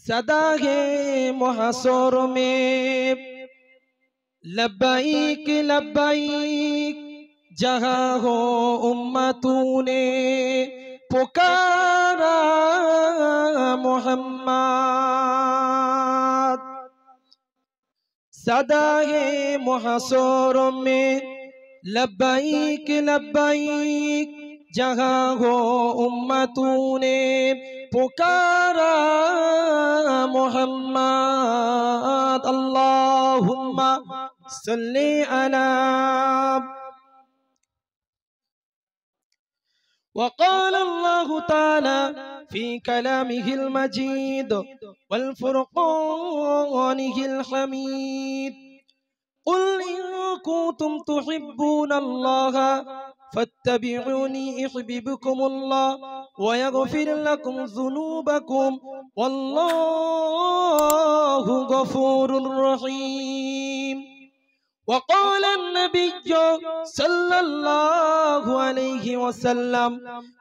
सदा है मुहशर में लब्बैक लब्बैक जहाँ हो उम्मतों ने पुकारा मोहम्मद। सदा है मुहशर में लब्बैक लब्बैक जहाँ हो उम्मतों ने पुकारा मोहम्मद। अल्लाहुम्मा सल्ली अला। वक़ाल अल्लाहु ताला फी कलामिहिल मजीद वल फुरक़ानिहिल हमीद कुल इन कुंतुम तुहिब्बूनल्लाह फत्तबिऊनी युहब्बिबकुमुल्लाह व यगफिर लकुम ज़ुनूबकुम वल्लाहु गफूरुर रहीम। वक़ाल अन्नबी सल्लल्लाहु अलैहि वसल्लम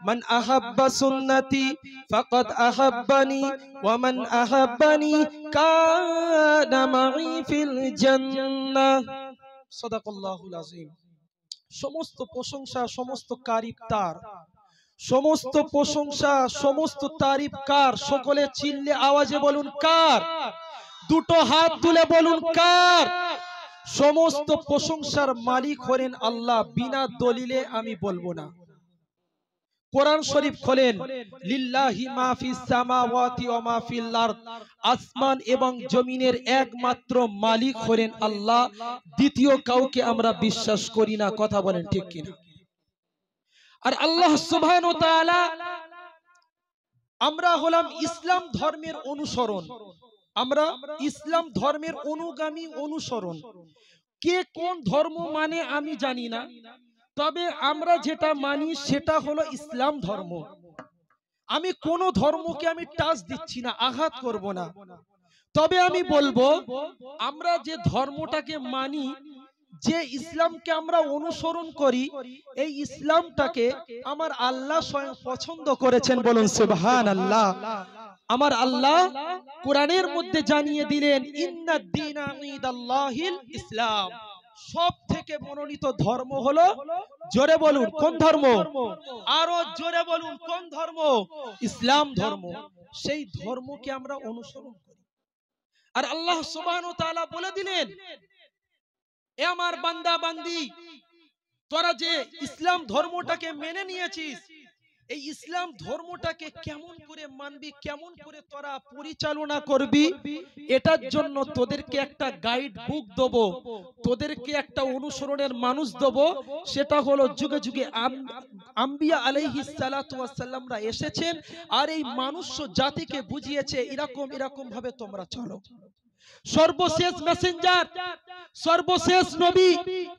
मन अहब्ब सुन्नती फ़क़द अहब्बनी व मन अहब्बनी कान मई फिल जन्नह। सदक़ल्लाहुल अज़ीम। समस्त प्रशंसा समस्त तारीफ तार, समस्त प्रशंसा समस्त तारीफ कार। सकले चिल्ले आवाजे बोलुन कार, दुटो हाथ तुले बोलुन कार। समस्त प्रशंसार मालिक हलेन आल्लाह। बिना दलिले आमी बोलबो ना। कुरान शरीफ खोलेन लिल्लाहि मा फिस सामावाति व मा फिल आरद। आसमान एवं जमीनेर एकमात्र मालिक हलेन आल्लाह, द्वितीय काउके आमरा विश्वास करी ना। कथा बोलेन ठीक किना? और आल्लाह सुब्हानाहु व ताआला आमरा हलाम इस्लाम धर्मेर अनुसरण, आमरा इस्लाम धर्मेर अनुगामी अनुसरण। के कोन धर्म माने आमी जानी ना, तबे आमरा जेटा मानी सेटा हलो इस्लाम धर्म। आमी कोनो धर्मके आमी टाच दिচ্ছি না, आघात करब ना। तबे आमी बोलबो आमरा जे धर्मटाके मानी, जे इस्लामके आमरा अनुसरण करी, এই ইসলামটাকে আমার আল্লাহ স্বয়ং পছন্দ করেছেন। বলুন সুবহানাল্লাহ। আমার আল্লাহ কোরআনের মধ্যে জানিয়ে দিলেন ইন্নাদ দীনা ইনদাল্লাহিল ইসলাম। সব থেকে মনোনীত ধর্ম হলো, জোরে বলুন কোন ধর্ম? আরো জোরে বলুন কোন ধর্ম? ইসলাম ধর্ম। সেই ধর্মকে আমরা অনুসরণ করি। আর আল্লাহ সুবহানাহু ওয়া তাআলা বলে দিলেন, এ আমার বান্দা বান্দি, তোরা যে ইসলাম ধর্মটাকে মেনে নিয়েছিস, এই ইসলাম ধর্মটাকে কেমন করে মানবি, কেমন করে তোরা পরিচালনা করবি, এটার জন্য তোদেরকে একটা গাইড বুক দেব, তোদেরকে একটা অনুসরণের মানুষ দেব। সেটা হলো যুগে যুগে আম্বিয়া আলাইহিস সালাতু ওয়াস সালামরা এসেছেন, আর এই মানুষ জাতিকে বুঝিয়েছে এরকম এরকম ভাবে তোমরা চলো। সর্বশেষ মেসেঞ্জার, সর্বশেষ নবী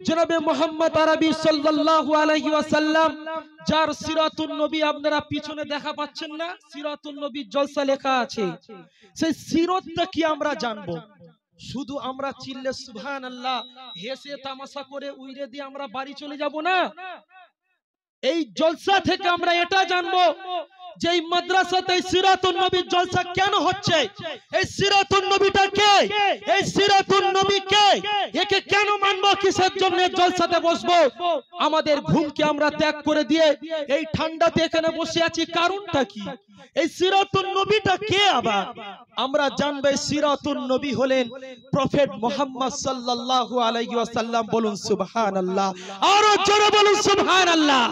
জনাবে মুহাম্মদ আরবি সাল্লাল্লাহু আলাইহি ওয়াসাল্লাম, যার সিরাতুন নবী আপনারা পিছনে দেখা পাচ্ছেন না, সিরাতুন নবী জলসা লেখা আছে। সেই সিরাতটা কি আমরা জানবো। শুধু আমরা চিল্লে সুবহানাল্লাহ হেসে তামাশা করে উইরে দিয়ে আমরা বাড়ি চলে যাব না। এই জলসা থেকে আমরা এটা জানবো যে এই মাদ্রাসাতে সিরাতুন নবীর জলসা কেন হচ্ছে, এই সিরাতুন নবীটা কে, এই সিরাতুন নবী কে, একে কেন মানবো, কিসের জন্য জলসাতে বসবো। আমাদের ঘুমকে আমরা ত্যাগ করে দিয়ে এই ঠান্ডাতে এখানে বসে আছি, কারণটা কি? এই সিরাতুন নবীটা কে? আবার আমরা জানবে সিরাতুন নবী হলেন প্রফেট মুহাম্মদ সাল্লাল্লাহু আলাইহি ওয়াসাল্লাম। বলুন সুবহানাল্লাহ, আরো জোরে বলুন সুবহানাল্লাহ।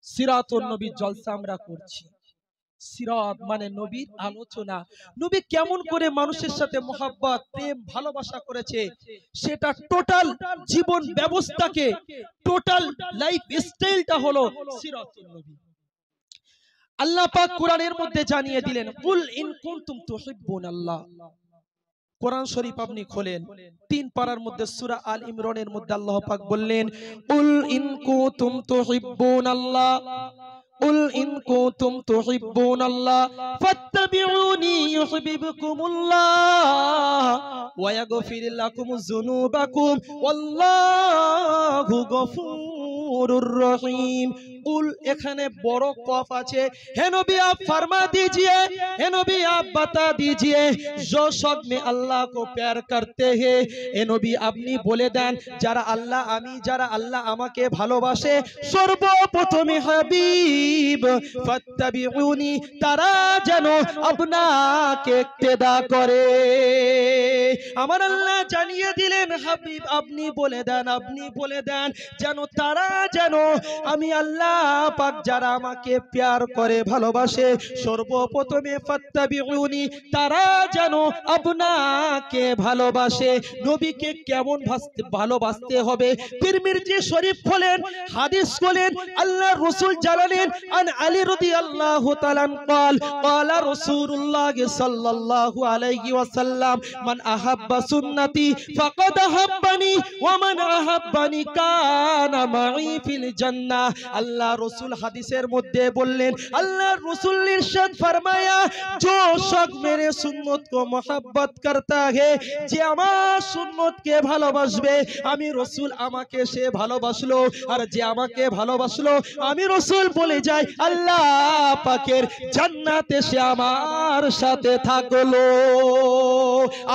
সিরাতুন নবীর জলসা আমরা করছি। সিরাত মানে নবীর আলোচনা। নবী কেমন করে মানুষের সাথে মোহাব্বত, প্রেম, ভালোবাসা করেছে, সেটা টোটাল জীবন ব্যবস্থাকে, টোটাল লাইফ স্টাইলটা হলো সিরাতুন নবী। আল্লাহ পাক কোরআনের মধ্যে জানিয়ে দিলেন কুল ইন কুনতুম তুহিব্বুনাল্লাহ। কোরআন শরীফ আপনি খোলেন 3 পারার মধ্যে সূরা আল ইমরানের মধ্যে আল্লাহ পাক বললেন কুল ইন কুনতুম তুহিব্বুনাল্লাহ قل إن كنتم تحبون الله فاتبعوني يحببكم الله ويغفر لكم ذنوبكم والله غفور رحيم। कुल এখানে বড় কফ আছে। হে নবী आप फरमा दीजिए, हे नबी आप बता दीजिए जो सब में अल्लाह को प्यार करते हैं। हे नबी আপনি বলে দেন যারা আল্লাহ আমি যারা আল্লাহ আমাকে ভালোবাসে সর্বপ্রথমে হাবিব ফাত্তাবিউনি তারা যেন আপনাকে ইক্তেদা করে। আমার আল্লাহ জানিয়ে দিলেন হাবিব আপনি বলে দেন যেন তারা যেন আমি আল্লাহ পাক যারা আমাকে প্যার করে ভালোবাসে সর্বপ্রথমে ফাত্তাবিউনি তারা যেন আপনাকে ভালোবাসে। নবীকে কেমন ভালোবাসতে হবে তিরমিজি শরীফ খোলেন হাদিস খোলেন আল্লাহ রাসূল জানালেন আন আলী রাদিয়াল্লাহু তাআলা قال قال رسول الله صلى الله عليه وسلم من احب سنتي فقد احبني ومن احبني كان معي في الجنه। আল্লাহ রাসূল হাদিসের মধ্যে বললেন আল্লাহ রাসূল ইরশাদ ফরমায়া जो शख्स मेरे सुन्नत को मोहब्बत करता है যে আমার সুন্নতকে ভালোবাসবে আমি রাসূল আমাকে সে ভালোবাসলো আর যে আমাকে ভালোবাসলো আমি রাসূল বলে যাই আল্লাহ পাকের জান্নাতে সে আমার সাথে থাকলো।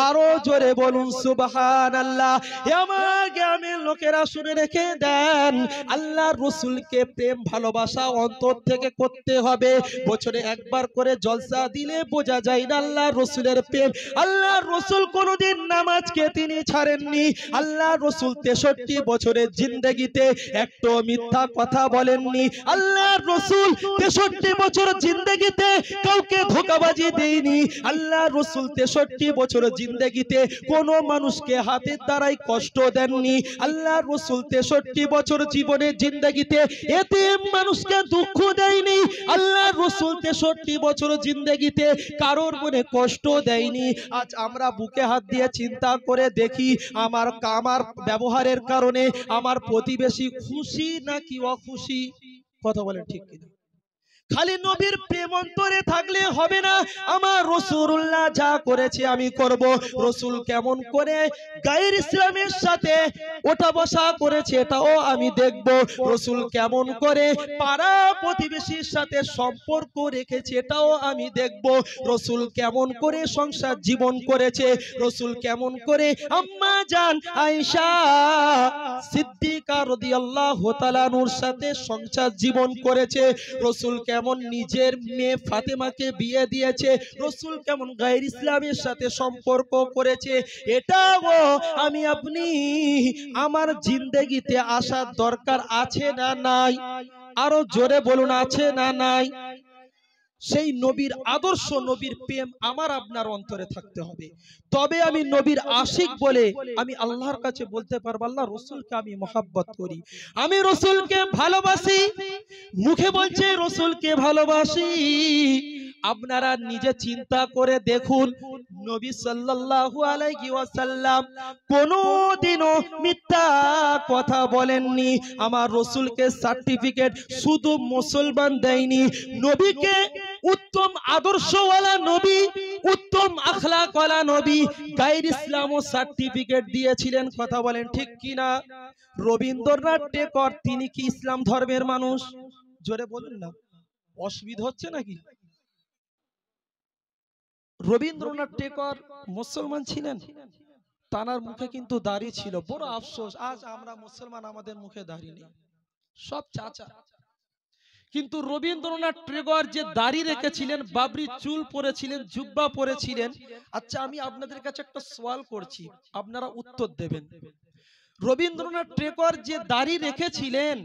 আরো জোরে বলুন সুবহানাল্লাহ। আমার গ্রামের লোকেরা শুনে রেখে দেন আল্লাহর রাসূলকে প্রেম ভালোবাসা অন্তর থেকে করতে হবে। বছরে একবার করে জলসা দিলে বোঝা যায় না আল্লাহর রাসূলের প্রেম। আল্লাহর রাসূল কোনোদিন নামাজকে তিনি ছাড়েননি। আল্লাহর রাসূল 63 বছরের জিন্দেগিতে একটু মিথ্যা কথা বলেননি। আল্লাহর রাসূল 63 বছর জিন্দেগিতে কাউকে ধোঁকাবাজি দেয়নি। আল্লাহর রাসূল 63 বছর জিন্দেগিতে কোনো মানুষকে হাতের দ্বারাই কষ্ট দেননি। আল্লাহর রাসূল 63 বছর জীবনের জিন্দেগিতে এতিম মানুষকে দুঃখ দেয়নি। আল্লাহর রাসূল 63 বছর জিন্দেগিতে কারোর মনে কষ্ট দেয়নি। আজ আমরা বুকে হাত দিয়ে চিন্তা করে দেখি আমার ব্যবহারের কারণে আমার প্রতিবেশী খুশি নাকি অখুশি? কথা বলেন ঠিক কিনা? খালি নবীর প্রেম অন্তরে থাকলে হবে না। আমার রাসূলুল্লাহ যা করেছে আমি করব। রাসূল কেমন করে গায়ের ইসলামের সাথে ওঠা বসা করেছে এটাও আমি দেখব। রাসূল কেমন করে পাড়া প্রতিবেশীর সাথে সম্পর্ক রেখেছে এটাও আমি দেখব। রাসূল কেমন করে সংসার জীবন করেছে, রাসূল কেমন করে আম্মা জান আয়েশা সিদ্দিকা রাদিয়াল্লাহু তাআলা নূর সাথে সংসার জীবন করেছে, রাসূল কেমন নিজের মেয়ে ফাতেমাকে বিয়ে দিয়েছে, রাসূল কেমন গায়ের ইসলামের সাথে সম্পর্ক করেছে এটাও আমি আপনি আমার জিন্দেগিতে আসার দরকার আছে না নাই? আরো জোরে বলুন আছে না নাই? সেই নবীর আদর্শ নবীর প্রেম আমার আপনার অন্তরে থাকতে হবে। তবে আমি নবীর আশিক বলে আমি আল্লাহর কাছে বলতে পারবো আল্লাহ রাসূলকে আমি মহব্বত করি, আমি রাসূলকে ভালোবাসি। মুখে বলছে রাসূলকে ভালোবাসি, আপনারা নিজে চিন্তা করে দেখুন নবী সাল্লাল্লাহু আলাইহি ওয়াসাল্লাম কোনোদিনও মিথ্যা কথা বলেননি। আমার রাসূলকে সার্টিফিকেট শুধু মুসলমান দেয়নি, নবীকে উত্তম আদর্শওয়ালা নবী, উত্তম আখলাকওয়ালা নবী, গায়ের ইসলামও সার্টিফিকেট দিয়েছিলেন। কথা বলেন ঠিক কিনা? রবীন্দ্রনাথ টেগর তিনি কি ইসলাম ধর্মের মানুষ? জোরে বলুন না, অসুবিধা হচ্ছে নাকি? রবীন্দ্রনাথ টেগর মুসলমান ছিলেন, তানার মুখে কিন্তু দাড়ি ছিল। বড় আফসোস আজ আমরা মুসলমান আমাদের মুখে দাড়ি নেই, সব চাচা। কিন্তু রবীন্দ্রনাথ টেগর যে দাড়ি রেখেছিলেন, বাবরি চুল পরেছিলেন, জুব্বা পরেছিলেন। আচ্ছা আমি আপনাদের কাছে একটা সওয়াল করছি, আপনারা উত্তর দেবেন। রবীন্দ্রনাথ টেগর যে দাড়ি রেখেছিলেন,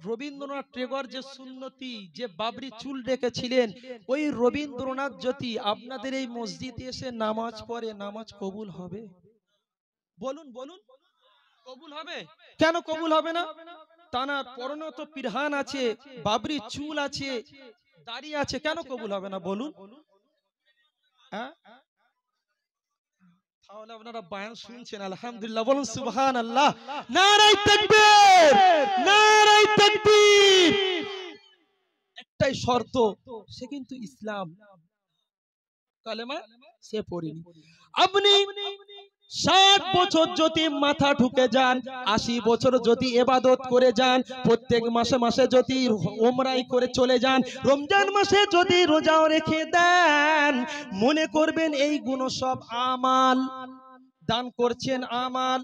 রবীন্দ্রনাথ টেগর যে সুন্নতি যে বাবরি চুল রেখেছিলেন, ওই রবীন্দ্রনাথ যদি আপনাদের এই মসজিদে এসে নামাজ পড়ে, নামাজ কবুল হবে? বলুন বলুন, কবুল হবে? কেন কবুল হবে না? তানার পরনত পিরহান আছে, বাবরি চুল আছে, দাড়ি আছে, কেন কবুল হবে না বলুন? হ্যাঁ, তাহলে আপনারা বয়ান শুনছেন, আলহামদুলিল্লাহ বলুন সুবহানাল্লাহ, নারায়ে তাকবীর, নারায়ে তাকবীর। দুটাই শর্ত, সে কিন্তু ইসলাম কালেমা সে পড়েনি। আপনি 60 বছর যদি মাথা ঢুকে যান, 80 বছর যদি ইবাদত করে যান, প্রত্যেক মাসে মাসে যদি উমরাই করে চলে যান, রমজান মাসে যদি রোজাও রেখে দেন, মনে করবেন এইগুলো সব আমাল। দান করছেন আমাল,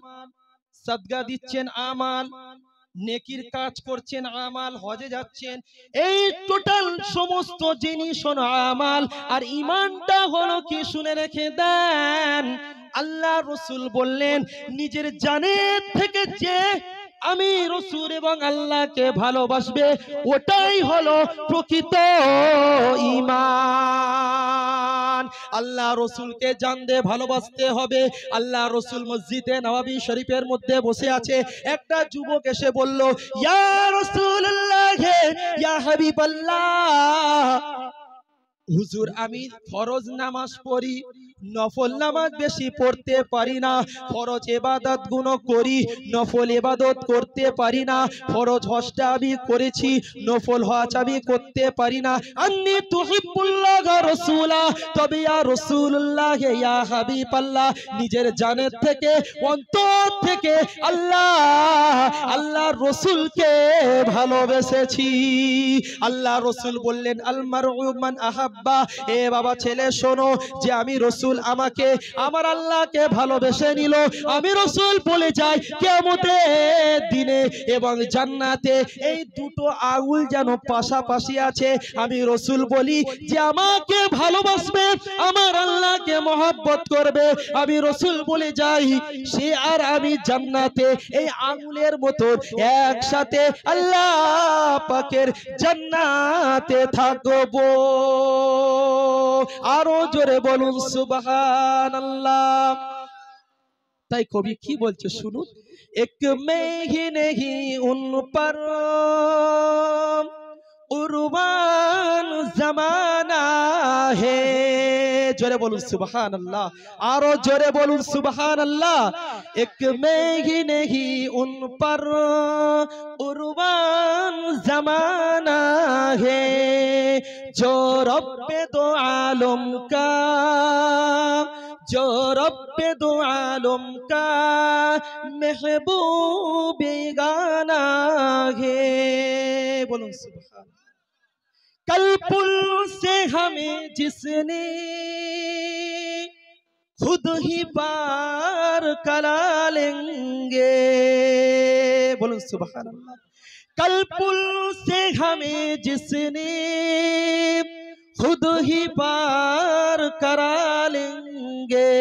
সাদকা দিচ্ছেন আমাল, নেকির কাজ করছেন আমাল, হজে যাচ্ছেন, এই টোটাল সমস্ত জিনিস হলো আমাল। আর ঈমানটা হলো কি শুনে রেখে দেন, আল্লাহ রাসূল বললেন নিজের জানের থেকে যে আমি রাসূল এবং আল্লাহকে ভালোবাসবে, ওটাই হলো প্রকৃত ঈমান। আল্লাহ রাসূলকে জান দিয়ে ভালোবাসতে হবে। আল্লাহ রাসূল মসজিদে নববী শরীফের মধ্যে বসে আছে, একটা যুবক এসে বলল, ইয়া রাসূলুল্লাহ, ইয়া হাবিবাল্লাহ, হুজুর আমি ফরজ নামাজ পড়ি, নফল নামাজ বেশি পড়তে পারি না, ফরজ ইবাদত গুলো করি, নফল ইবাদত করতে পারি না, ফরজ হজটা আমি করেছি, নফল হজ আমি করতে পারি না, আন্নী তুহিব্বুল্লাহ রাসূলা, তবে ইয়া রাসূলুল্লাহ, ইয়া হাবিবাল্লাহ, নিজের জানের থেকে অন্তর থেকে আল্লাহ রাসূলকে ভালোবেসেছি। আল্লাহ রাসূল বললেন, আল মারউ মান আহাব্বা, এ বাবা ছেলে শোনো, যে আমি রাসূল আমাকে আমার আল্লাহকে ভালোবেসে নিল, আমি রাসূল বলে যাই কিয়ামতের দিনে এবং জান্নাতে এই দুটো আঙুল যেন পাশাপাশি আছে, আমি রাসূল বলি যে আমাকে ভালোবাসবে, আমার আল্লাহকে মহব্বত করবে, আমি রাসূল বলে যাই সে আর আমি জান্নাতে এই আঙুলের মতো একসাথে আল্লাহ পাকের জান্নাতে থাকবো। আরো জোরে বলুন সুবহানাল্লাহ। তাই কবি কি বলছে শুনুন, এক মে হি নেহি উন পর কুরবান জামানা হে, জোরে বলুন সুবহানাল্লাহ, আরো জোরে বলুন সুবহানাল্লাহ। এক মে হি নেহি উন পর কুরবান জামানা হে, जो रब्बे दो आलम का, जो रब्बे दो आलम का महबूब बेगाना है। बोलो सुभान। कल पुल से हमें जिसने खुद ही पार करा लेंगे, बोलो सुभान अल्लाह। कल पुल से हमें जिसने खुद ही पार करा लेंगे,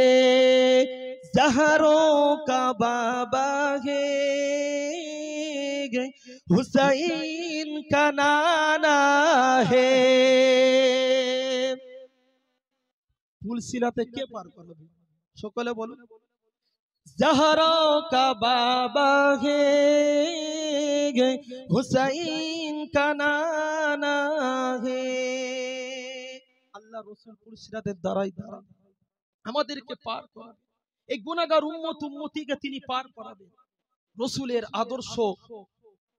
जहरों का बाबा है, हुसैन का नाना है। তুলসিলাতে কে পার করবে সকলে বলুন, जहरों का बाबा है, हुसैन का नाना है। আল্লাহ রাসূল পুরসিরাতের দ্বারাই আমাদেরকে পার করাবে, এই গুনাহগার উম্মতিকে তিনি পার করাবে।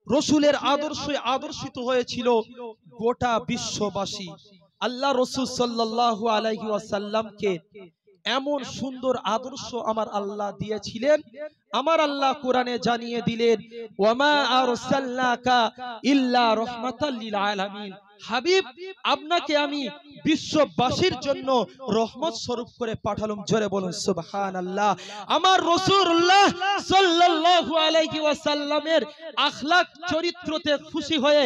রাসূলের আদর্শে আদর্শিত হয়েছিল গোটা বিশ্ববাসী। আল্লাহ রাসূল সাল্লাল্লাহু আলাইহি ওয়াসাল্লামকে এমন সুন্দর আদর্শ আমার আল্লাহ দিয়েছিলেন, আমার আল্লাহ কোরআনে জানিয়ে দিলেন, ওয়ামা আরসালনাকা ইল্লা রাহমাতাল লিল আলামিন, হাবিব আপনাকে আমি বিশ্ববাসীর জন্য রহমত স্বরূপ করে পাঠালাম। জোরে বলুন সুবহানাল্লাহ। আমার রাসূলুল্লাহ সাল্লাল্লাহু আলাইহি ওয়াসাল্লামের আখলাক চরিত্রতে খুশি হয়ে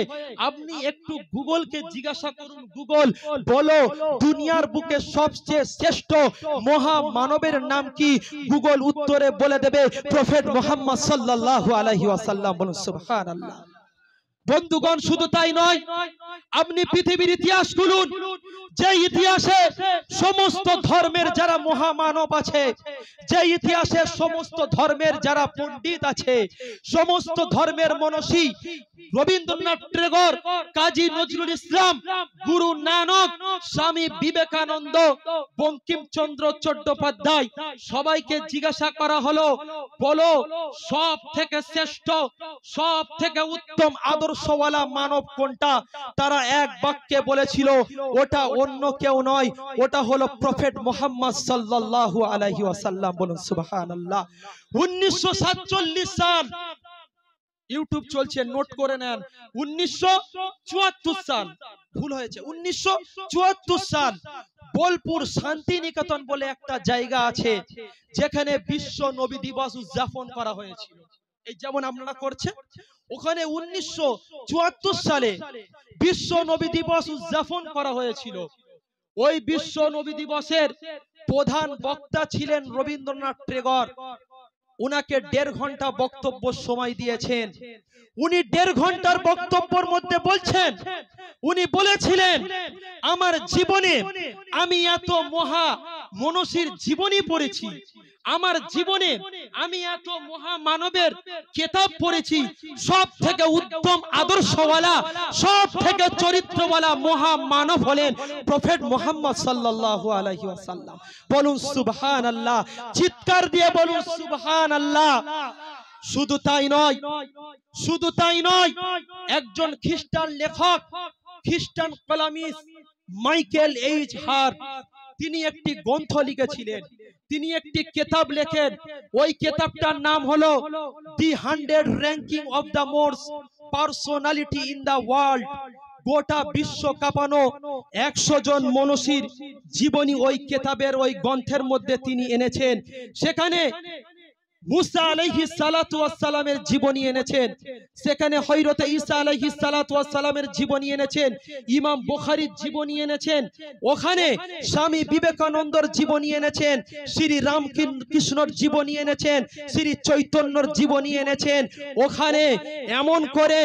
আপনি একটু গুগলকে জিজ্ঞাসা করুন, গুগল বলো দুনিয়ার বুকে সবচেয়ে শ্রেষ্ঠ মহা মানবের নাম কি? গুগল উত্তরে বলে দেবে প্রফেট মুহাম্মদ সাল্লাল্লাহু আলাইহি ওয়াসাল্লাম। বলুন সুবহানাল্লাহ। বন্ধুগণ শুধু তাই নয়, আপনি পৃথিবীর ইতিহাস খুলুন, যে ইতিহাসে সমস্ত ধর্মের যারা মহামানব আছে, যে ইতিহাসের সমস্ত ধর্মের যারা পণ্ডিত আছে, সমস্ত ধর্মের মনীষী, রবীন্দ্রনাথ ঠাকুর, কাজী নজরুল ইসলাম, গুরু নানক, স্বামী বিবেকানন্দ, বঙ্কিমচন্দ্র চট্টোপাধ্যায়, সবাইকে জিজ্ঞাসা করা হলো, বলো সব থেকে শ্রেষ্ঠ, সব থেকে উত্তম আদর্শওয়ালা মানব কোনটা? তারা এক বাক্যে বলেছিল, ওটা অন্য কেউ নয়, ওটা হলো প্রফেট মুহাম্মদ সাল্লাল্লাহু আলাইহি ওয়াসাল্লাম। বলুন সুবহানাল্লাহ। 1947 সাল, ইউটিউব চলছে, নোট করে নেন, 1974 সাল, ভুল হয়েছে, 1974 সাল বোলপুর শান্তিনিকেতন বলে একটা জায়গা আছে, যেখানে বিশ্ব নবী দিবস উদযাপন করা হয়েছিল। এই যেমন আপনারা করছেন, ওখানে 1974 সালে বিশ্ব নবী দিবস উদযাপন করা হয়েছিল। ওই বিশ্ব নবী দিবসের প্রধান বক্তা ছিলেন রবীন্দ্রনাথ ঠাকুর। উনাকে 1.5 ঘন্টা বক্তব্য সময় দিয়েছেন। উনি 1.5 ঘন্টার বক্তব্যের মধ্যে বলছেন, উনি বলেছিলেন, আমার জীবনে আমি এত মনীষীর জীবনী পড়েছি, আমার জীবনে আমি এত মহামানবের কিতাব পড়েছি, সব থেকে উত্তম আদর্শওয়ালা, সব থেকে চরিত্রওয়ালা মহামানব হলেন প্রফেট মুহাম্মদ সাল্লাল্লাহু আলাইহি ওয়াসাল্লাম। বলুন সুবহানাল্লাহ, চিৎকার দিয়ে বলুন সুবহানাল্লাহ। শুধু তাই নয়, শুধু তাই নয়, একজন খ্রিস্টান লেখক, খ্রিস্টান কলামিস্ট মাইকেল এইচ হার্ট, তিনি একটি গ্রন্থ লিখেছিলেন, তিনি একটি কিতাব লেখেন। ওই কিতাবটার নাম হলো দি 100 ranking of the most personality in the world. গোটা বিশ্ব কাঁপানো 100 জন মনীষীর জীবনী ওই কিতাবের, ওই গ্রন্থের মধ্যে তিনি এনেছেন। সেখানে মুসা আলাইহিস সালাতু ওয়াস সালামের জীবনী এনেছেন, সেখানে হযরত ঈসা আলাইহিস সালাতু ওয়াস সালামের জীবনী এনেছেন, ইমাম বুখারীর জীবনী এনেছেন, ওখানে স্বামী বিবেকানন্দর জীবনী এনেছেন, শ্রী রামকৃষ্ণর জীবনী এনেছেন, শ্রী চৈতন্যর জীবনী এনেছেন, ওখানে এমন করে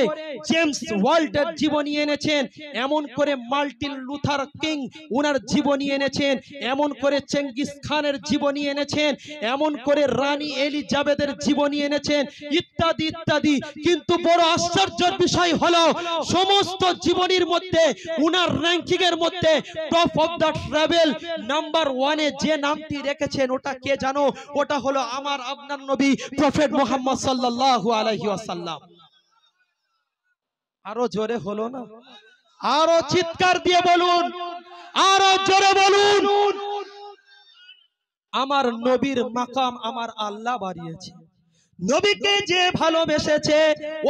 জেমস ওয়াল্টের জীবনী এনেছেন, এমন করে মার্টিন লুথার কিং উনার জীবনী এনেছেন, এমন করে চেঙ্গিস খানের জীবনী এনেছেন, এমন করে রানী এলিজাবেথের জীবনী এনেছেন, ইত্যাদি ইত্যাদি। কিন্তু বড় আশ্চর্যের বিষয় হলো, সমস্ত জীবনীর মধ্যে উনার র্যাঙ্কিং এর মধ্যে top of the travel number 1 এ যে নামটি রেখেছেন, ওটা কে জানো? ওটা হলো আমার আপনার নবী প্রফেট মুহাম্মদ সাল্লাল্লাহু আলাইহি ওয়াসাল্লাম। আরো জোরে হলো না? আরো চিৎকার দিয়ে বলুন, আরো জোরে বলুন। আমার নবীর মাকাম আমার আল্লাহ বাড়িয়েছে। নবীকে যে ভালোবেসেছে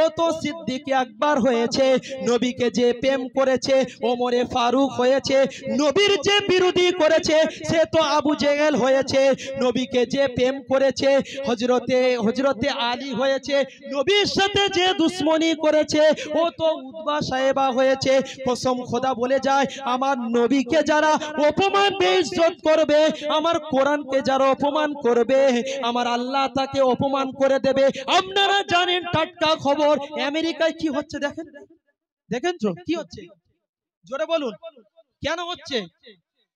ও তো সিদ্দিক আকবর হয়েছে, নবীকে যে প্রেম করেছে ওমরে ফারুক হয়েছে, নবীর যে বিরোধী করেছে সে তো আবু জেহেল হয়েছে, নবীকে যে প্রেম করেছে হযরতে আলী হয়েছে, নবীর সাথে যে দুশ্মনী করেছে ও তো উতবা সাহেবা হয়েছে। কসম খোদা বলে যায়, আমার নবীকে যারা অপমান বেইজ্জত করবে, আমার কোরআনকে যারা অপমান করবে, আমার আল্লাহ তাকে অপমান করে দেবে। আপনারা জানেন টাটকা খবর, আমেরিকায় কি হচ্ছে দেখেন, দেখেন তো কি হচ্ছে? জোরে বলুন, কেন হচ্ছে?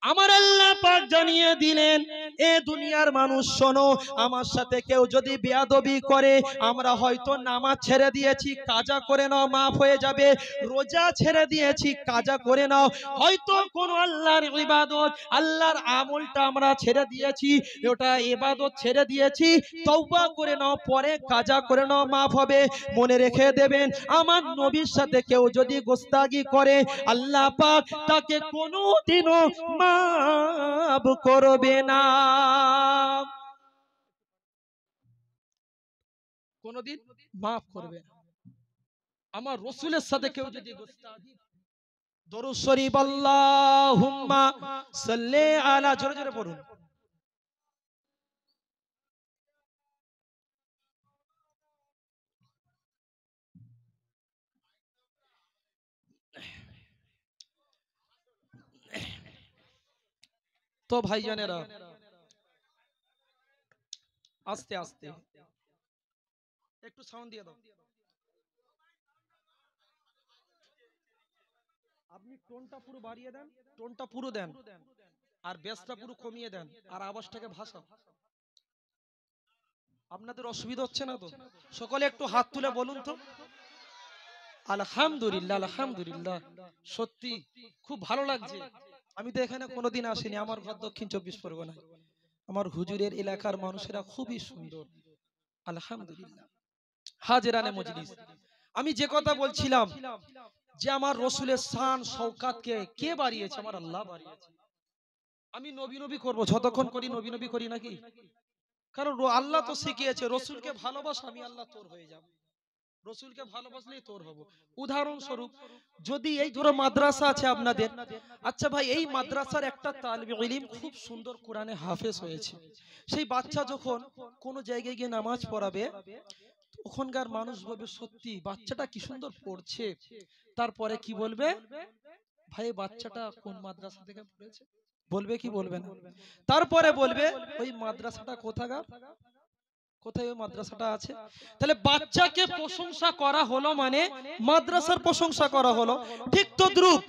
আমার আল্লাহ পাক জানিয়ে দিলেন, এ দুনিয়ার মানুষ শোনো, আমার সাথে কেউ যদি বেয়াদবি করে, আমরা হয়তো নামাজ ছেড়ে দিয়েছি, কাজা করে নাও, মাফ হয়ে যাবে, রোজা ছেড়ে দিয়েছি, কাজা করে নাও, হয়তো কোন আল্লাহর ইবাদত, আল্লাহর আমলটা আমরা ছেড়ে দিয়েছি, ওটা ইবাদত ছেড়ে দিয়েছি, তওবা করে নাও, পরে কাজা করে নাও, মাফ হবে। মনে রেখে দেবেন, আমার নবীর সাথে কেউ যদি গোস্তাগি করে, আল্লাহ পাক তাকে কোনোদিনও মাফ করবে না, কোনদিন মাফ করবে না। আমার রাসূলের সাথে কেউ যদি গোস্তাগি, দরুদ শরীফ আল্লাহুম্মা সাল্লি আলা, জোরে জোরে পড়ুন। তো ভাইজানেরা, আস্তে আস্তে একটু সাউন্ড দিয়ে দাও। আপনি টোনটা পুরো বাড়িয়ে দেন, টোনটা পুরো দেন, আর বেসটা পুরো কমিয়ে দেন আর আওয়াজটাকে ভাষা। আপনাদের অসুবিধা হচ্ছে না তো? সকলে একটু হাত তুলে বলুন তো আলহামদুলিল্লাহ। আলহামদুলিল্লাহ, সত্যি খুব ভালো লাগছে। আমি তো এখানে কোনোদিন আসিনি, আমার ঘর দক্ষিণ 24 পরগনা। আমার হুজুরের এলাকার মানুষেরা খুবই সুন্দর, আলহামদুলিল্লাহ। হাজেরানে মজলিস, আমি যে কথা বলছিলাম যে আমার রসুলের শান শওকাতকে কে বাড়িয়েছে? আমার আল্লাহ বাড়িয়েছে। আমি নবী নবী করবো, যতক্ষণ করি নবী নবী করি নাকি? কারণ আল্লাহ তো শিখিয়েছে রসুলকে ভালোবাস, আমি আল্লাহ তোর হয়ে যাব। রসুলকে ভালোবাসলেই তোর হব। উদাহরণস্বরূপ, যদি এই ধরো মাদ্রাসা আছে আপনাদের, আচ্ছা ভাই, এই মাদ্রাসার একটা তালিবে ইলম খুব সুন্দর কোরআনে হাফেজ হয়েছে। সেই বাচ্চা যখন কোনো জায়গায় গিয়ে নামাজ পড়াবে, ওখানকার মানুষ বলবে সত্যি বাচ্চাটা কি সুন্দর পড়ছে। তারপরে কি বলবে? ভাই বাচ্চাটা কোন মাদ্রাসা থেকে পড়েছে? বলবে কি বলবে না? তারপরে বলবে ওই মাদ্রাসাটা কোথাকার, কোথায় ওই মাদ্রাসাটা আছে। তাহলে বাচ্চাকে প্রশংসা করা হলো মানে মাদ্রাসার প্রশংসা করা হলো। ঠিক তদ্রূপ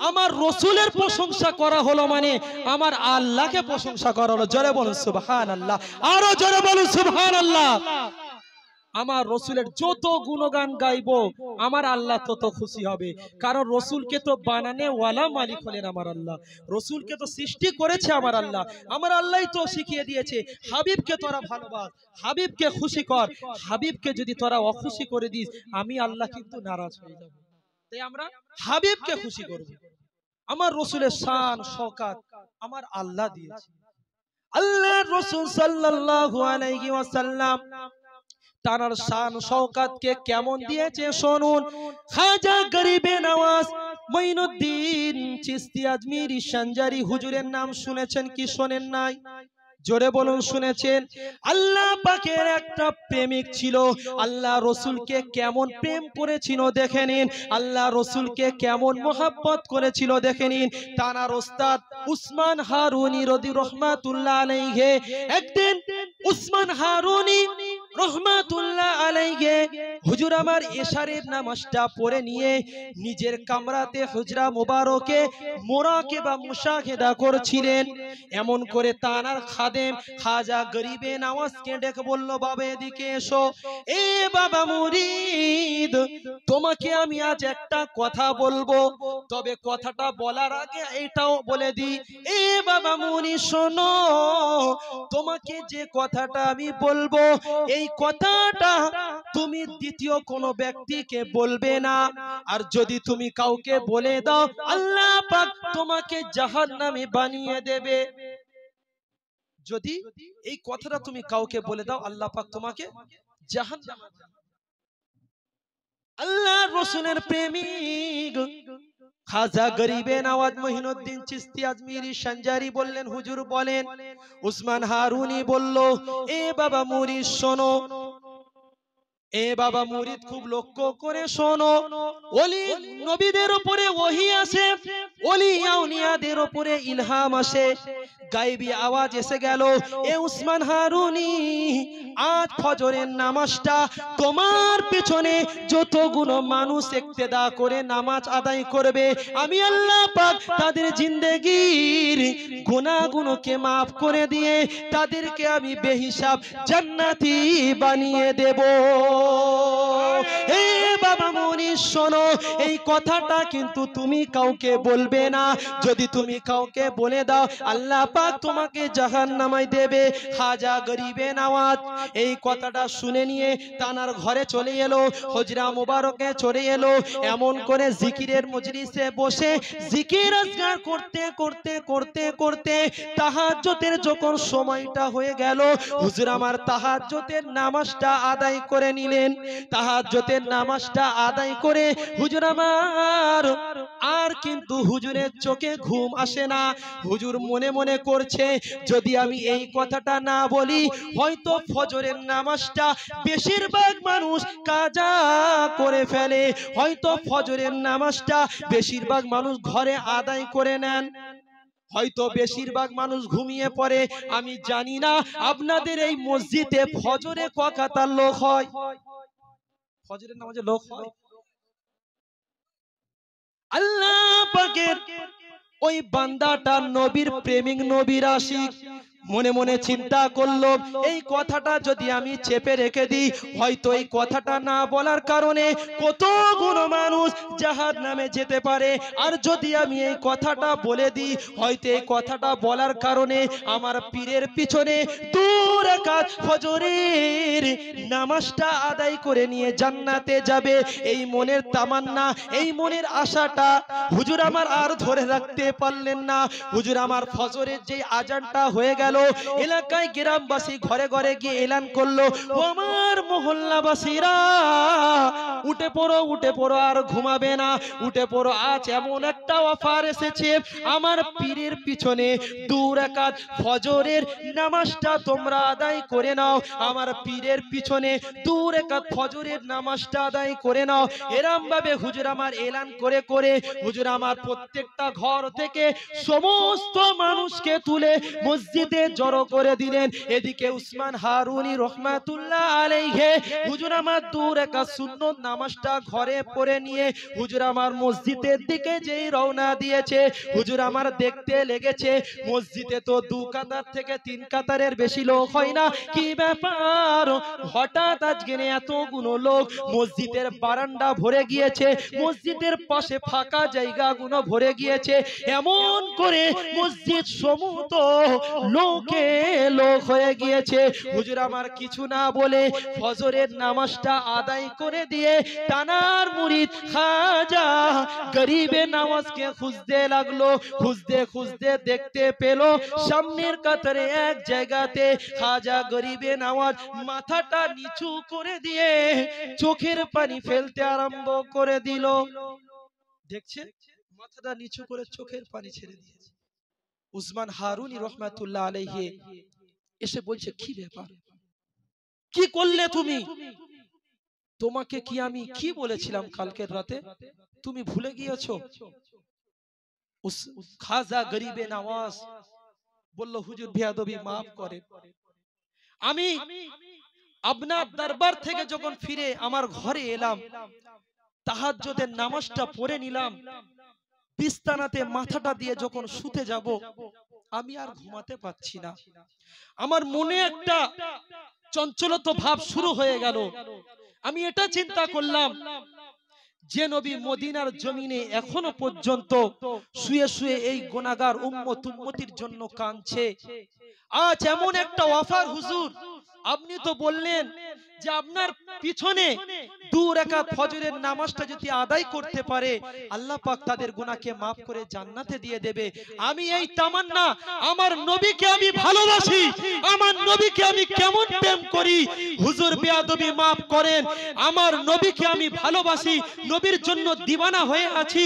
আমার রসুলের প্রশংসা করা হলো মানে আমার আল্লাহকে প্রশংসা করা হলো। জোরে বলুন সুবহানাল্লাহ, আরো জোরে বলুন সুবহানাল্লাহ। আমার রসুলের যত গুণগান গাইবো আমার আল্লাহ তত খুশি হবে। কারণ রসুলকে তো বানানে ওয়ালা মালিক হলেন আমার আল্লাহ, রসুলকে তো সৃষ্টি করেছে আমার আল্লাহ। আমার আল্লাহই তো শিখিয়ে দিয়েছে হাবিবকে তোরা ভালোবাস, হাবিবকে খুশি কর। হাবিবকে যদি তোরা অখুশি করে দিস আমি আল্লাহ কিন্তু নারাজ হয়ে যাব। তাই আমরা হাবিবকে খুশি করব। আমার রসুলের শান শওকাত আমার আল্লাহ দিয়েছে। আল্লাহর রাসূল সাল্লাল্লাহু আলাইহি ওয়াসাল্লাম তার শান শওকাতকে কেমন দিয়েছে শুনুন। খাজা গরিবে নওয়াজ মঈনুদ্দিন চিশতি আজমিরি সঞ্জারি হুজুরের নাম শুনেছেন কি শোনেন নাই? জোরে বলুন শুনেছেন। আল্লাহ পাকের একটা প্রেমিক ছিল, আল্লাহ রসুলকে কেমন প্রেম করেছিল দেখে নিন, আল্লাহ রসুলকে কেমন মোহাব্বত করেছিল দেখে নিন। তানার ওস্তাদ উসমান হারুনি রদি রহমাতুল্লাহ আলাইহি, একদিন উসমান হারুনি রহমাতুল্লাহ আলাইহি হুজুর আমার এশারের নামাজটা পড়ে নিয়ে নিজের কামরাতে হুজরা মুবারকে মুরাকাবা মুশাহিদা করছিলেন। এমন করে তানার খাদেম খাজা গরিবে নওয়াজকে ডেকে বলল, বাবা এদিকে এসো। এ বাবা মুরিদ, তোমাকে আমি আজ একটা কথা বলবো, তবে কথাটা বলার আগে এটাও বলে দিই। এ বাবা মুরিদ শোনো, তোমাকে যে কথাটা আমি বলবো এই কথাটা তুমি দ্বিতীয় কোনো ব্যক্তিকে বলবে না। আর যদি তুমি কাউকে বলে দাও আল্লাহ পাক তোমাকে জাহান্নামে বানিয়ে দেবে। যদি এই কথাটা তুমি কাউকে বলে দাও আল্লাহ পাক তোমাকে জাহান্নামে। আল্লাহর রাসূলের প্রেমিক খাজা গরিবে নওয়াজ মঈনুদ্দিন চিশতি আজমিরি সঞ্জারি বললেন, হুজুর বলেন। উসমান হারুনি বলল, এ বাবা মুরিদ শোনো, এ বাবা মুরিদ খুব লক্ষ্য করে শোনো। ওলি নবীদের উপরে ওহী আসে, ওলি আউলিয়াদের উপরে ইলহাম আসে, গায়বী আওয়াজ এসে গেল। এ উসমান হারুনি, আজ ফজরের নামাজটা তোমার পেছনে যতগুলো মানুষ ইক্তেদা করে নামাজ আদায় করবে আমি আল্লাহ পাক তাদের জিন্দেগীর গুনাহগুলোকে maaf করে দিয়ে তাদেরকে আমি বেহিসাব জান্নাতি বানিয়ে দেব। হে বাবা মুনির শোনো, এই কথাটা কিন্তু তুমি কাউকে বলবে না। যদি তুমি কাউকে বলে দাও আল্লাহ পাক তোমাকে জাহান্নামে দেবে। খাজা গরিবে নওয়াজ এই কথাটা শুনে নিয়ে তানার ঘরে চলে এলো, হুজরা মুবারকে চলে এলো। এমন করে জিকিরের মজলিসে বসে জিকির আজকার করতে করতে করতে করতে তাহাজ্জুদের যখন সময়টা হয়ে গেল, হুজুর আমার তাহাজ্জুদের নামাজটা আদায় করে নিলেন। তাহাজ্জুদের নামাজটা আদায় করে হুজুর আমার আর কিন্তু হুজুরের চোখে ঘুম আসে না। হুজুর মনে মনে করছে যদি আমি এই কথাটা না বলি হয়তো ফজরের নামাজটা বেশিরভাগ মানুষ কাজা করে ফেলে, হয়তো ফজরের নামাজটা বেশিরভাগ মানুষ ঘরে আদায় করে নেন, হয়তো বেশিরভাগ মানুষ ঘুমিয়ে পড়ে। আমি জানি না আপনাদের এই মসজিদে ফজরে ক কাতার লোক হয়, ফজরের নামাজে লোক হয়? আল্লাহ পাকের ওই বান্দাটা নবীর প্রেমিক, নবীর আশিক। মনে মনে চিন্তা করলো, এই কথাটা যদি আমি চেপে রেখে দিই, হয়তো এই কথাটা না বলার কারণে কতগুলো মানুষ জাহান্নামে যেতে পারে। আর যদি আমি এই কথাটা বলে দিই, হয়তো এই কথাটা বলার কারণে আমার পীরের পিছনে 2 রাকাত ফজরের নামাজটা আদায় করে নিয়ে জান্নাতে যাবে। এই মনের তামান্না, এই মনের আশাটা হুজুর আমার আর ধরে রাখতে পারলেন না। হুজুর আমার ফজরের যে আজানটা হয়ে গেল, এলাকায় গ্রামবাসী ঘরে ঘরে গিয়ে এলান করলো, ও আমার মহল্লাবাসীরা, উঠে পড়ো, উঠে পড়ো, আর ঘুমাবে না, উঠে পড়ো, আজ এমন একটা অফার এসেছে, আমার পীরের পিছনে 2 রাকাত ফজরের নামাজটা তোমরা আদায় করে নাও। আমার পীরের পিছনে 2 রাকাত ফজরের নামাজটা আদায় করে নাও। এরম ভাবে হুজুর আমার এলান করে করে হুজুর আমার প্রত্যেকটা ঘর থেকে সমস্ত মানুষকে তুলে মসজিদে জড়ো করে দিলেন। এদিকে উসমান হারুনি রহমাতুল্লাহ আলাইহি হুজুর আমার 2 রাকাত সুন্নত নামাজটা ঘরে পড়ে নিয়ে হুজুর আমার মসজিদের দিকে যেই রওনা দিয়েছে, হুজুর আমার দেখতে লেগেছে মসজিদে তো 2 কাতার থেকে 3 কাতারের বেশি লোক হয় না। কি ব্যাপার, হঠাৎ আজকে এতগুলো লোক, মসজিদের বারান্দা ভরে গিয়েছে, মসজিদের পাশে ফাঁকা জায়গাগুলো ভরে গিয়েছে, এমন করে মসজিদ সমূহ লোকে লোক হয়ে গিয়েছে। হুজুর আমার কিছু না বলে ফজরের নামাজটা আদায় করে দিয়ে টানার মুরিদ খাজা গরিবে নামাজকে খুঁজতে লাগলো। খুঁজতে খুঁজতে দেখতে পেল সামনের কাতারে এক জায়গাতে খাজা গরিবে নামাজ মাথাটা নিচু করে দিয়ে চোখের পানি ফেলতে আরম্ভ করে দিল। দেখছেন, মাথাটা নিচু করে চোখের পানি ছেড়ে দিয়েছে। উসমান হারুনি রহমাতুল্লাহ আলাইহি এসে বলছে, কি ব্যাপার, কি করলে তুমি? তোমাকে কি আমি কি বলেছিলাম কালকের রাতে, তুমি ভুলে গিয়েছো? খাজা গরিবে নওয়াজ বলল, হুজুর বেয়াদবি মাফ করেন, আমি আপনার দরবার থেকে যখন ফিরে আমার ঘরে এলাম, তাহাজ্জুদের নামাজটা পড়ে নিলাম, বিছানাতে মাথাটা দিয়ে যখন শুতে যাব, আমি আর ঘুমাতে পারছি না। আমার মনে একটা চঞ্চলতা ভাব শুরু হয়ে গেল। আমি এটা চিন্তা করলাম, যে নবী মদিনার জমিনে এখনো পর্যন্ত শুয়ে শুয়ে এই গুনাহগার উম্মতির জন্য কাঁদছে, আজ এমন একটা অফার হুজুর, আপনি তো বললেন যে আপনার পিছনে 2 রাকাত ফজরের নামাজটা যদি আদায় করতে পারে, আল্লাহ পাক তাদের গুনাহকে maaf করে জান্নাতে দিয়ে দেবে। আমি এই তামান্না, আমার নবীকে আমি ভালোবাসি, আমার নবীকে আমি কেমন প্রেম করি, হুজুর বেয়াদবি maaf করেন, আমার নবীকে আমি ভালোবাসি, নবীর জন্য দিওয়ানা হয়ে আছি।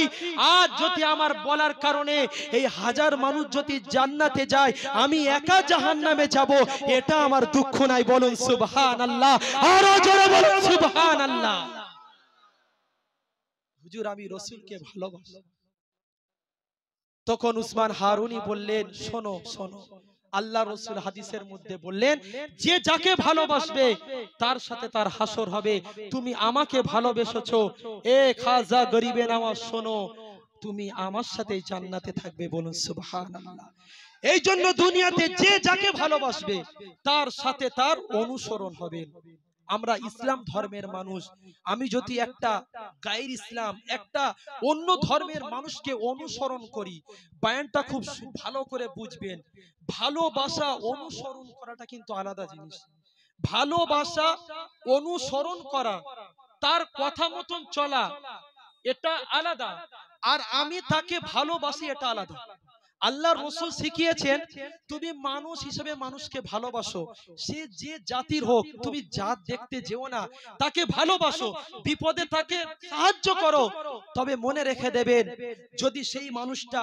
আজ যদি আমার বলার কারণে এই 1000 মানুষ যদি জান্নাতে যায়, আমি একা জাহান্নামে যাব, এটা আমার দুঃখ নাই। বলুন সুবহানাল্লাহ, আরো জোরে বলুন সুবহানাল্লাহ। হুজুর আমি রাসূলকে ভালোবাসি। তখন উসমান হারুনি বললেন, শোনো শোনো, আল্লাহ রাসূল হাদিসের মধ্যে বললেন, যে যাকে ভালোবাসবে তার সাথে তার হাসর হবে। তুমি আমাকে ভালোবেসেছো, এ খাজা গরিবে নওয়াজ, শোনো, তুমি আমার সাথেই জান্নাতে থাকবে। বলুন সুবহানাল্লাহ। এই জন্য দুনিয়াতে যে যাকে ভালোবাসবে তার সাথে তার অনুসরণ হবে। আমরা ইসলাম ধর্মের মানুষ, আমি যদি একটা গায়ের ইসলাম, একটা অন্য ধর্মের মানুষকে অনুসরণ করি, বয়ানটা খুব ভালো করে বুঝবেন, ভালোবাসা অনুসরণ করাটা কিন্তু আলাদা জিনিস। ভালোবাসা অনুসরণ করা, তার কথা মতন চলা, এটা আলাদা, আর আমি তাকে ভালোবাসি, এটা আলাদা। আল্লাহর রাসূল শিখিয়েছেন, তুমি মানুষ হিসেবে মানুষকে ভালোবাসো, সে যে জাতির হোক, তুমি জাত দেখতে যেও না, তাকে ভালোবাসো, বিপদে তাকে সাহায্য করো। তবে মনে রেখে দেবেন, যদি সেই মানুষটা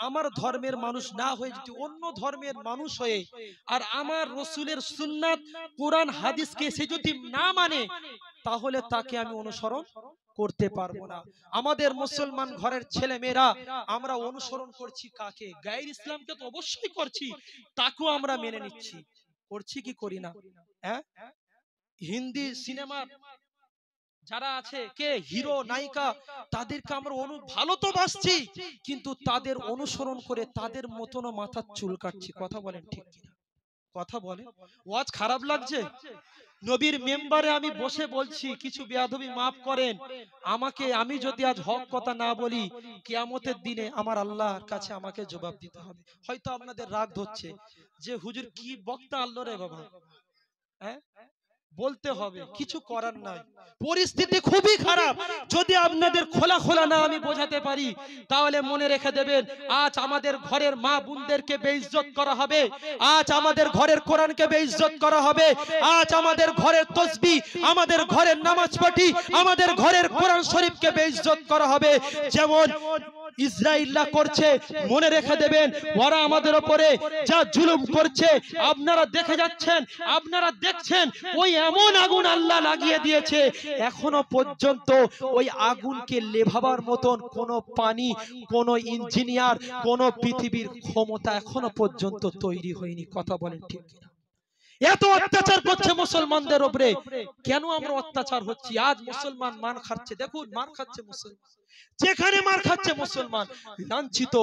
আমার ধর্মের মানুষ না হয়ে যদি অন্য ধর্মের মানুষ হয়ে, আর আমার রাসূলের সুন্নাত কোরআন হাদিসকে সে যদি না মানে, তাহলে তাকে আমি অনুসরণ করতে পারবো না। আমাদের মুসলমান ঘরের ছেলে মেয়েরা আমরা অনুসরণ করছি কাকে? গায়ের ইসলামকে তো অবশ্যই করছি, তাকেও আমরা মেনে নিচ্ছি, করছি কি করি না? হ্যাঁ, হিন্দি সিনেমা যারা আছে কে হিরো নায়িকা, তাদেরকে আমরা ভালো তো বাসছি, কিন্তু তাদের অনুসরণ করে তাদের মতনও মাথার চুল কাটছি। কথা বলেন ঠিক কিনা? কথা বলে ওয়াজ খারাপ লাগছে? নবীর মেম্বারে আমি বসে বলছি, কিছু বেয়াদবি মাফ করেন আমাকে, আমি যদি আজ হক কথা না বলি, কিয়ামতের দিনে আমার আল্লাহর কাছে আমাকে জবাব দিতে হবে। হয়তো আপনাদের রাগ ধরছে যে হুজুর কি বক্তা আল্লাহ রে বাবা, হ্যাঁ বলতে হবে, কিছু করার নাই, পরিস্থিতি খুবই খারাপ। যদি আপনাদের খোলা খোলা না আমি বোঝাতে পারি, তাহলে মনে রেখে দেবেন, আজ আমাদের ঘরের মা বোনদেরকে বেইজ্জত করা হবে, আজ আমাদের ঘরের কোরআনকে বেইজ্জত করা হবে, আজ আমাদের ঘরের তাসবিহ, আমাদের ঘরের নামাজ পাঠি, আমাদের ঘরের কোরআন শরীফকে বেইজ্জত করা হবে। যেমন ইসরায়েলরা করছে, মনে রেখে দেবেন, ওরা আমাদের উপরে যা জুলুম করছে আপনারা দেখে যাচ্ছেন, আপনারা দেখছেন, ওই এমন আগুন আল্লাহ লাগিয়ে দিয়েছে, এখনো পর্যন্ত ওই আগুনকে লেভাবার মতন কোন পানি, কোন ইঞ্জিনিয়ার, কোন পৃথিবীর ক্ষমতা এখনো পর্যন্ত তৈরি হয়নি। কথা বলেন ঠিক কিনা? এত অত্যাচার করছে মুসলমানদের উপরে। কেন আমরা অত্যাচার হচ্ছি? আজ মুসলমান মার খাচ্ছে, দেখুন মার খাচ্ছে মুসলমান, যেখানে মার খাচ্ছে মুসলমান, লাঞ্ছিত,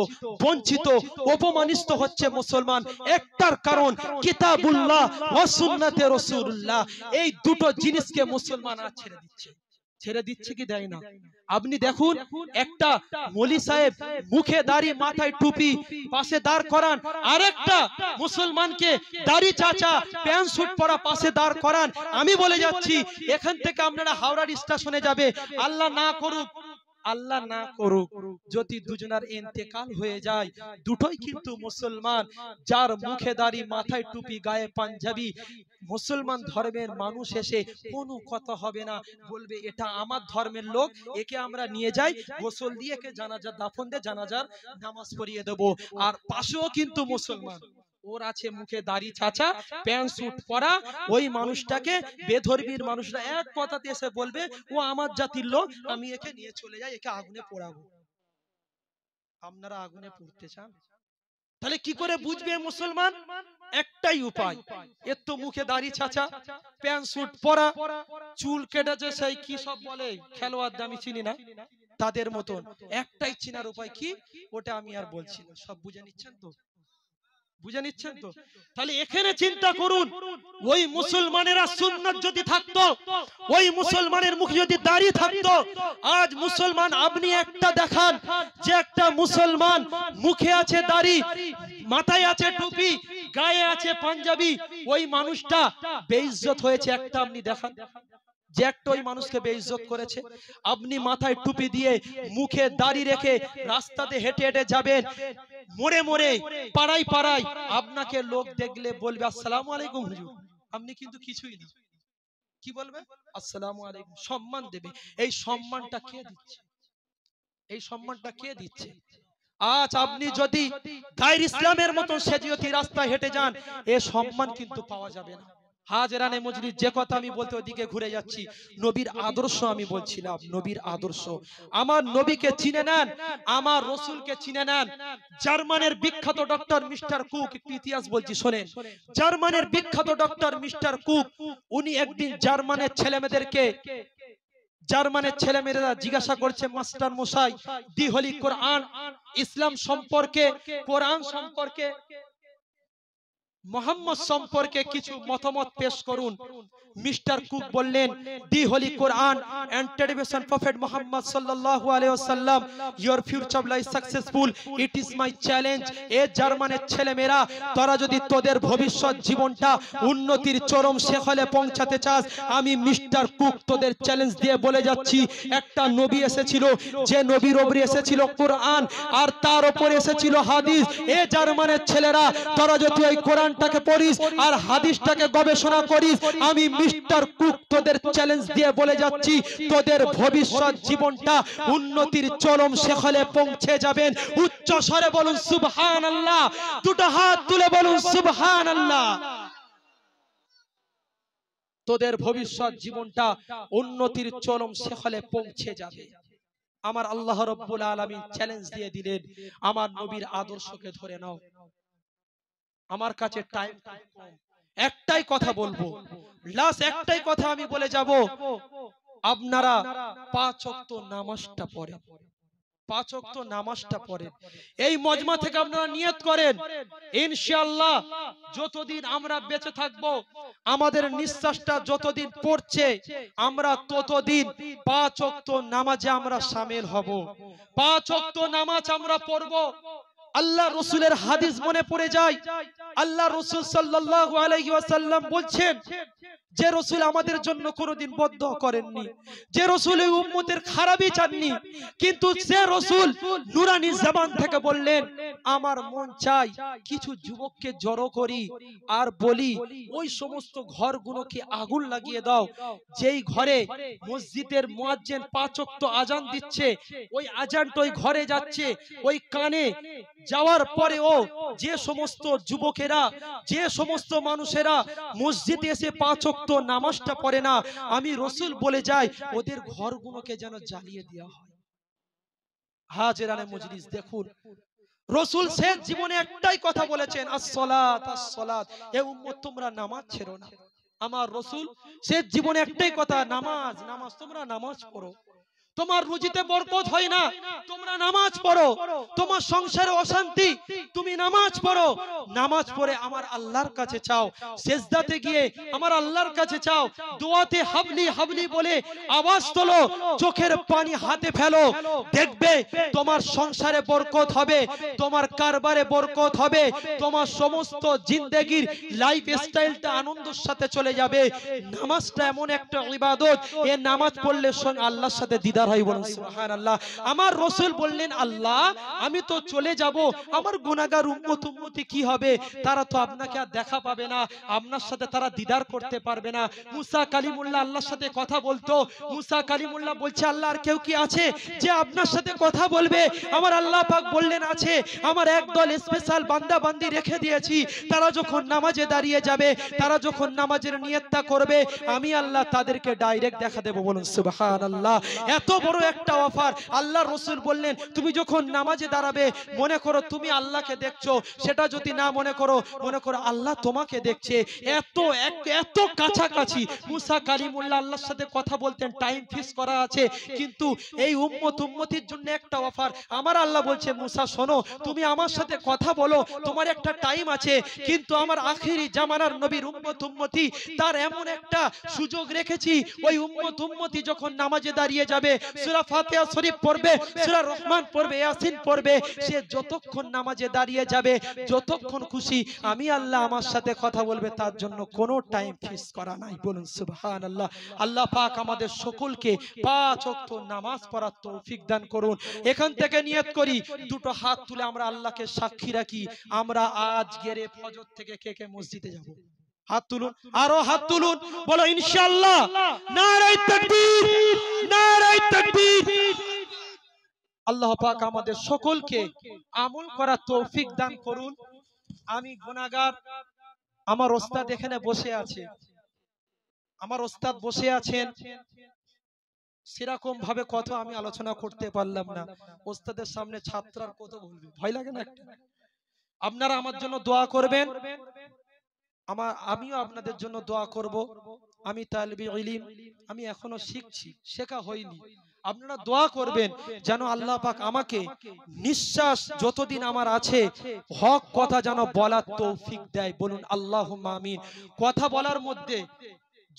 বঞ্চিত, অপমানিত হচ্ছে মুসলমান। একটার কারণ কিতাবুল্লাহ ওয়া সুন্নাতে রাসূলুল্লাহ, এই দুটো জিনিসকে মুসলমান আজ ছেড়ে দিচ্ছে। ছেড়ে দিচ্ছে কি দেয় না? আপনি দেখুন, একটা মৌলী সাহেব মুখে দাড়ি, মাথায় টুপি, পাশে দাঁড় করান, আরেকটা মুসলমানকে দাড়ি চাচা, প্যান্ট স্যুট পরা পাশে দাঁড় করান। আমি বলে যাচ্ছি, এখান থেকে আপনারা হাওড়ার স্টেশনে যাবে, আল্লাহ না করুক, আল্লাহ না করুক, যদি দুজনের ইন্তেকাল হয়ে যায়, দুটোই কিন্তু মুসলমান। যার মুখে দাড়ি, মাথায় টুপি, গায়ে পাঞ্জাবি, মুসলমান ধর্মের মানুষ এসে কোনো কথা হবে না, বলবে এটা আমার ধর্মের লোক, একে আমরা নিয়ে যাই, গোসল দিয়ে একে জানাজা দাফন দিয়ে জানাজার নামাজ পড়িয়ে দেব। আর পাশেও কিন্তু মুসলমান, ওর আছে মুখে দাড়ি চাচা, প্যান্ট স্যুট পরা, ওই মানুষটাকে বেধর্মীর মানুষরা এক কথাতে এসে বলবে ও আমার জাতির লোক, আমি একে নিয়ে চলে যাই, একে আগুনে পোড়াবো। আপনারা আগুনে পুড়তে চান? তাহলে কি করে বুঝবে মুসলমান? একটাই উপায়, এর তো মুখে দাড়ি চাচা, প্যান্ট স্যুট পরা, চুল কেটেছে সেই কি সব বলে খেলোয়াড়, আমি চিনি না তাদের মতন। একটাই চিনার উপায় কি, ওটা আমি আর বলছি না, সব বুঝে নিচ্ছেন তো? বুঝে নিচ্ছেন তো? তাহলে এখানে চিন্তা করুন, ওই মুসলমানেরা সুন্নাত যদি থাকতো, ওই মুসলমানের মুখে যদি দাড়ি থাকতো, আজ মুসলমান, আপনি একটা দেখান যে একটা মুসলমান মুখে আছে দাড়ি, মাথায় আছে টুপি, গায়ে আছে পাঞ্জাবি, ওই মানুষটা বেইজ্জত হয়েছে একটা আপনি দেখান, যে একটা ওই মানুষকে বেইজ্জত করেছে। আপনি মাথায় টুপি দিয়ে, মুখে দাড়ি রেখে রাস্তাতে হেঁটে হেঁটে যাবেন, মোড়ে মোড়ে, পাড়ায় পাড়ায়, আপনাকে লোক দেখলে বলবে আসসালামু আলাইকুম হুজুর, আপনি কিন্তু কিছুই না, কি বলবে? আসসালামু আলাইকুম, সম্মান দেবে। এই সম্মানটা কে দিচ্ছে? এই সম্মানটা কে দিচ্ছে? আজ আপনি যদি গায়ের ইসলামের মতন সেজিয়তি রাস্তায় হেঁটে যান, এ সম্মান কিন্তু পাওয়া যাবে না। হাজরানে মজলিস, যে কথা আমি বলতে ওদিকে ঘুরে যাচ্ছি, নবীর আদর্শ আমি বলছিলাম, নবীর আদর্শ। আমার নবীকে চিনে নেন, আমার রসুলকে চিনে নেন। জার্মানের বিখ্যাত ডক্টর মিস্টার কুক, একটু ইতিহাস বলছি শোনেন। জার্মানের বিখ্যাত ডক্টর মিস্টার কুক, উনি একদিন জার্মানের ছেলেমেয়েদেরকে, জার্মানের ছেলেমেয়েরা জিজ্ঞাসা করছে, মাস্টার মশাই, দি হোলি কোরআন, ইসলাম সম্পর্কে, কোরআন সম্পর্কে, মোহাম্মদ সম্পর্কে কিছু মতামত পেশ করুন। মিস্টার কুক বললেন, দি হোলি কোরআন and television prophet Muhammad sallallahu alaihi wasallam, your future life successful, it is my challenge। এ জার্মানের ছেলেমেয়েরা, তোরা যদি তোদের ভবিষ্যৎ জীবনটা উন্নতির চরম শিখরে পৌঁছাতে চাস, আমি মিস্টার কুক তোদের চ্যালেঞ্জ দিয়ে বলে যাচ্ছি, একটা নবী এসেছিল, যে নবীর উপরে এসেছিল কোরআন, আর তার উপরে এসেছিল হাদিস। এ জার্মানের ছেলেরা, তোরা যদি ওই কোরআনটাকে পড়িস আর হাদিসটাকে গবেষণা করিস, আমি মিস্টার কুক তোদের চ্যালেঞ্জ দিয়ে বলে যাচ্ছি, তোদের ভবিষ্যৎ জীবনটা উন্নতির চরম শিখরে পৌঁছে যাবেন। উচ্চ স্বরে বলুন সুবহানাল্লাহ, দুটো হাত তুলে বলুন সুবহানাল্লাহ। তোদের ভবিষ্যৎ জীবনটা উন্নতির চরম শিখরে পৌঁছে যাবে। আমার আল্লাহ রাব্বুল আলামিন চ্যালেঞ্জ দিয়ে দিলেন, আমার নবীর আদর্শকে ধরে নাও। আমার কাছে টাইম কম, একটাই কথা বলবো, লাস্ট একটাই কথা আমি বলে যাব। আপনারা 5 ওয়াক্ত নামাজটা পড়েন, 5 ওয়াক্ত নামাজটা পড়েন। এই মজমা থেকে আপনারা নিয়ত করেন ইনশাআল্লাহ যতদিন আমরা বেঁচে থাকব, আমাদের নিঃশ্বাসটা যতদিন পড়ছে, আমরা ততদিন 5 ওয়াক্ত নামাজে আমরা শামিল হব। 5 ওয়াক্ত নামাজ আমরা পড়ব। আল্লাহ রসুলের হাদিস মনে পড়ে যায়। আল্লাহ রসুল সাল্লাল্লাহু আলাইহি ওয়াসাল্লাম বলছেন, যে রসুল আমাদের জন্য কোনোদিন বদদোয়া করেননি, যে রসুল এই উম্মতের খারাপই চাননি, কিন্তু যে রসুল নুরানি জবান থেকে বললেন, আমার মন চাই কিছু যুবককে জড়ো করি আর বলি ওই সমস্ত ঘরগুলোকে আগুন লাগিয়ে দাও, যেই ঘরে মসজিদের মুয়াজ্জিন 5 ওয়াক্ত আজান দিচ্ছে, ওই আজানটা ওই ঘরে যাচ্ছে, ওই কানে যাওয়ার পরেও যে সমস্ত যুবকেরা, যে সমস্ত মানুষেরা মসজিদে এসে 5 ওয়াক্ত নামাজটা পড়ে না, আমি রসুল বলে যাই ওদের ঘরগুলোকে যেন জ্বালিয়ে দেওয়া হয়। হাজিরানে মজলিস দেখুন, রসুল শেষ জীবনে একটাই কথা বলেছেন, আস-সালাত আস-সালাত, এ উম্মত তোমরা নামাজ ছেড়ো না। আমার রসুল শেষ জীবনে একটাই কথা, নামাজ নামাজ, তোমরা নামাজ পড়ো। তোমার রুজিতে বরকত হয় না, তোমরা নামাজ পড়ো। তোমার সংসারে অশান্তি, তুমি নামাজ পড়ো। নামাজ পড়ে আমার আল্লাহর কাছে চাও, সেজদাতে গিয়ে আমার আল্লাহর কাছে চাও, দোয়াতে হাবলি হাবলি বলে আওয়াজ তোলো, চোখের পানি হাতে ফেলো, দেখবে তোমার সংসারে বরকত হবে, তোমার কারবারে বরকত হবে, তোমার সমস্ত জিন্দেগির লাইফ স্টাইলটা আনন্দের সাথে চলে যাবে। নামাজটা এমন একটা ইবাদত, এ নামাজ পড়লে আল্লাহর সাথে দিদার হয়, বলুন সুবহানাল্লাহ। আমার রাসূল বললেন, আল্লাহ আমি তো চলে যাব, আমার গুনাহগার উম্মতি কি হবে? তারা তো আপনাকে আর দেখা পাবে না, আপনার সাথে তারা দিদার করতে পারবে না। মুসা কালিমুল্লাহ আল্লাহর সাথে কথা বলতো। মুসা কালিমুল্লাহ বলছে, আল্লাহ আর কেউ কি আছে যে আপনার সাথে কথা বলবে? আমার আল্লাহ পাক বললেন, আছে। আমার একদল স্পেশাল বান্দা বান্দি রেখে দিয়েছি, তারা যখন নামাজে দাঁড়িয়ে যাবে, তারা যখন নামাজের নিয়তটা করবে, আমি আল্লাহ তাদেরকে ডাইরেক্ট দেখা দেব, বলুন সুবহানাল্লাহ। এত বড় একটা অফার। আল্লাহ রসুল বললেন, তুমি যখন নামাজে দাঁড়াবে, মনে করো তুমি আল্লাহকে দেখছো, সেটা যদি না মনে করো, মনে করো আল্লাহ তোমাকে দেখছে। এত কাছাকাছি মুসা কালিমুল্লাহ আল্লাহর সাথে কথা বলতেন, টাইম ফিক্স করা আছে, কিন্তু এই উম্মতির জন্য একটা অফার। আমার আল্লাহ বলছে, মুসা শোনো, তুমি আমার সাথে কথা বলো, তোমার একটা টাইম আছে, কিন্তু আমার আখিরি জামানার নবীর উম্মতি, তার এমন একটা সুযোগ রেখেছি, ওই উম্মতি যখন নামাজে দাঁড়িয়ে যাবে, সূরা ফাতিহা শরীফ পড়বে, সূরা রহমান পড়বে, ইয়াসিন পড়বে, সে যতক্ষণ নামাজে দাঁড়িয়ে যাবে, যতক্ষণ খুশি আমি আল্লাহ আমার সাথে কথা বলবে, তার জন্য কোনো টাইম ফিক্স করা নাই, বলুন সুবহানাল্লাহ। আল্লাহ পাক আমাদের সকলকে 5 ওয়াক্ত নামাজ পড়ার তৌফিক দান করুন। এখান থেকে নিয়ত করি, দুটো হাত তুলে আমরা আল্লাহকে সাক্ষী রাখি, আমরা আজ গেরে ফজর থেকে কে কে মসজিদে যাব? হাত তুলুন, আরো হাত তুলুন, বলো ইনশাআল্লাহ। নারায়ে তাকবীর, নারায়ে তাকবীর। আল্লাহ পাক আমাদের সকলকে আমল করার তৌফিক দান করুন। আমি গুনাহগার, আমার ওস্তাদ এখানে বসে আছে, আমার ওস্তাদ বসে আছেন, সেরকম ভাবে কথা আমি আলোচনা করতে পারলাম না। ওস্তাদের সামনে ছাত্ররা কত বলবে, ভয় লাগে না একটা? আপনারা আমার জন্য দোয়া করবেন, আমিও আপনাদের জন্য দোয়া করব। আমি তালিবে ইলম, আমি এখনো শিখছি, শেখা হয়নি। আপনারা দোয়া করবেন যেন আল্লাহ পাক আমাকে নিঃশ্বাস যতদিন আমার আছে হক কথা যেন বলার তৌফিক দেয়, বলুন আল্লাহুম্মা আমিন। কথা বলার মধ্যে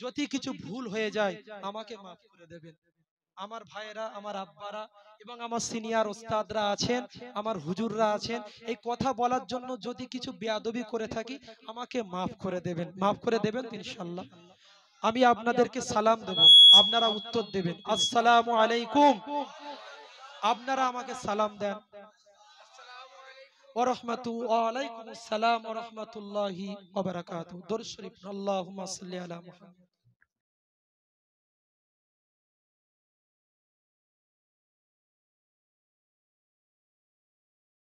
যদি কিছু ভুল হয়ে যায় আমাকে মাফ করে দেবেন। আমার ভাইয়েরা, আমার আব্বারা এবং আমার সিনিয়র ওস্তাদরা আছেন, আমার হুজুররা আছেন, এই কথা বলার জন্য যদি কিছু বেয়াদবি করে থাকি আমাকে মাফ করে দেবেন, মাফ করে দেবেন ইনশাআল্লাহ। আমি আপনাদেরকে সালাম দেব, আপনারা উত্তর দেবেন, আসসালামু আলাইকুম। আপনারা আমাকে সালাম দেন, ওয়া রাহমাতুল্লাহি ওয়া আলাইকুম আসসালাম ওয়া রাহমাতুল্লাহি ওয়া বারাকাতুহু। দরুদ শরীফ, আল্লাহুম্মা সাল্লি আলা মুহাম্মাদ।